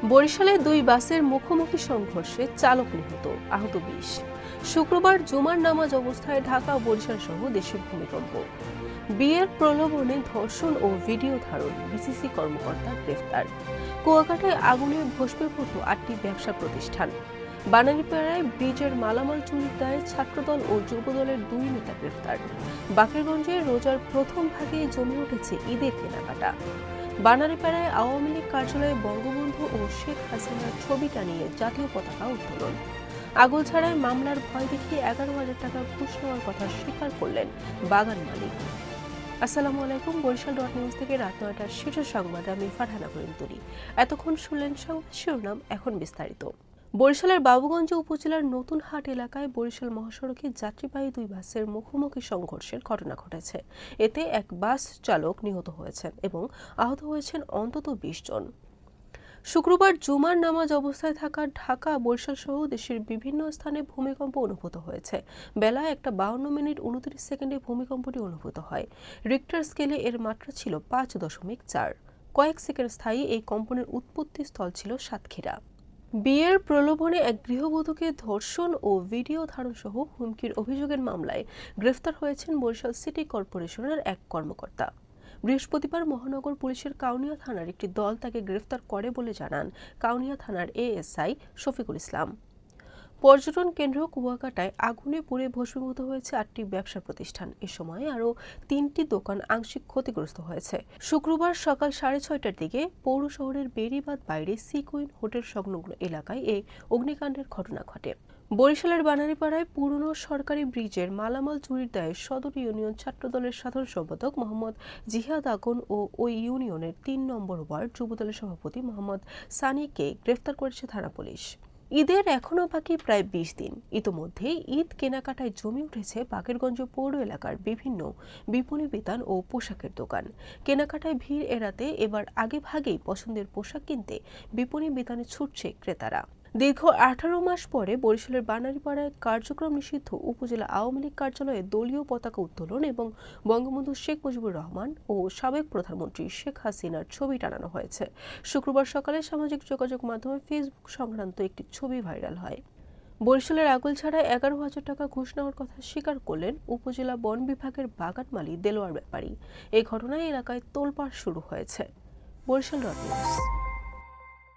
বরিশালে দুই বাসের মুখোমুখি সংঘর্ষে চালক নিহত, আহত ২০। শুক্রবার জুমার নামাজ অবস্থায় ঢাকা ও বরিশাল সহ দেশে ভূমিকম্প। বিয়ের প্রলোভনে ধর্ষণ ও ভিডিও ধারণ, বিসিসি কর্মকর্তা গ্রেফতার। কুয়াকাটায় আগুনে ভস্মীভূত ৮টি ব্যবসা প্রতিষ্ঠান। বানারীপাড়ায় ব্রিজের মালামাল চুরির দায়ে ছাত্রদল ও যুবদলের ২ নেতা গ্রেফতার। বাকেরগঞ্জে রোজার প্রথম ভাগে জমে উঠেছে ঈদের কেনাকাটা। বানারীপাড়ায় আওয়ামী লীগ কার্যালয়ে বঙ্গবন্ধু ও শেখ হাসিনার ছবি টানিয়ে জাতীয় পতাকা উত্তোলন। আগলছাড়ায় মামলার ভয় দেখিয়ে ১১,০০০ টাকা ঘুষ নেওয়ার কথা স্বীকার করলেন বাগান মালিক। আসসালামু আলাইকুম। বরিশাল নিউজ থেকে রাত ৯টার শীর্ষ সংবাদ, আমি ফারহানা করিম তুলি। এতক্ষণ শুনলেন সংবাদ শিরোনাম, এখন বিস্তারিত। বরিশালের বাবুগঞ্জ উপজেলার নতুন হাট এলাকায় বরিশাল মহাসড়কে যাত্রীবাহী দুই বাসের মুখোমুখি সংঘর্ষের ঘটনা ঘটেছে। এতে এক বাস চালক নিহত হয়েছেন এবং আহত হয়েছেন অন্তত ২০ জন। শুক্রবার জুমার নামাজ অবস্থায় থাকা ঢাকা, বরিশাল সহ দেশের বিভিন্ন স্থানে ভূমিকম্প অনুভূত হয়েছে। বেলা ১:৫২ মিনিট ২৯ সেকেন্ডে ভূমিকম্পটি অনুভূত হয়। রিক্টার স্কেলে এর মাত্রা ছিল ৫.৪। কয়েক সেকেন্ড স্থায়ী এই কম্পনের উৎপত্তি স্থল ছিল সাতক্ষীরা। বিয়ের প্রলোভনে এক গৃহবধূকে ধর্ষণ ও ভিডিও ধারণ সহ হুমকির অভিযোগের মামলায় গ্রেফতার হয়েছেন বরিশাল সিটি কর্পোরেশনের এক কর্মকর্তা। বৃহস্পতিবার মহানগর পুলিশের কাউনিয়া থানার একটি দল তাকে গ্রেফতার করে বলে জানান কাউনিয়া থানার এএসআই শফিকুল ইসলাম। পর্যটন কেন্দ্র কুয়াকাটায় আগুনে পুড়ে ভস্মীভূত হয়েছে ৮টি ব্যবসা প্রতিষ্ঠান। এ সময় আরও ৩টি দোকান আংশিক ক্ষতিগ্রস্ত হয়েছে। শুক্রবার সকাল ৬:৩০টার দিকে পৌর শহরের বেড়িবাঁধ বাইরে সি কুইন হোটেল সংলগ্ন এলাকায় এই অগ্নিকাণ্ডের ঘটনা ঘটে। বরিশালের বানারীপাড়ায় পুরনো সরকারি ব্রিজের মালামাল চুরির দায়ে সদর ইউনিয়ন ছাত্রদলের সাধারণ সম্পাদক মোহাম্মদ জিহাদ আগুন ও ওই ইউনিয়নের ৩ নম্বর ওয়ার্ড যুবদলের সভাপতি মোহাম্মদ সানিকে গ্রেফতার করেছে থানা পুলিশ। ঈদের এখনও বাকি প্রায় ২০ দিন। ইতোমধ্যেই ঈদ কেনাকাটায় জমে উঠেছে বাকেরগঞ্জ পৌর এলাকার বিভিন্ন বিপণী বিতান ও পোশাকের দোকান। কেনাকাটায় ভিড় এড়াতে এবার আগে ভাগেই পছন্দের পোশাক কিনতে বিপণী বিতানে ছুটছে ক্রেতারা। দীর্ঘ ১৮ মাস পরে বরিশালের বানারীপাড়ায় কার্যক্রম নিষিদ্ধ উপজেলা আওয়ামী লীগ কার্যালয়ে দলীয় পতাকা উত্তোলন এবং বঙ্গবন্ধু শেখ মুজিবুর রহমান ও সাবেক প্রধানমন্ত্রী শেখ হাসিনার ছবি টানানো হয়েছে। শুক্রবার সকালে সামাজিক যোগাযোগ মাধ্যমে ফেসবুক সংক্রান্ত একটি ছবি ভাইরাল হয়। বরিশালের আগলছাড়ায় ১১,০০০ টাকা ঘুষ নেওয়ার কথা স্বীকার করলেন উপজেলা বন বিভাগের বাগান মালিক দেলোয়ার ব্যাপারী। এই ঘটনায় এলাকায় তোলপাড় শুরু হয়েছে। বরিশাল নিউজ।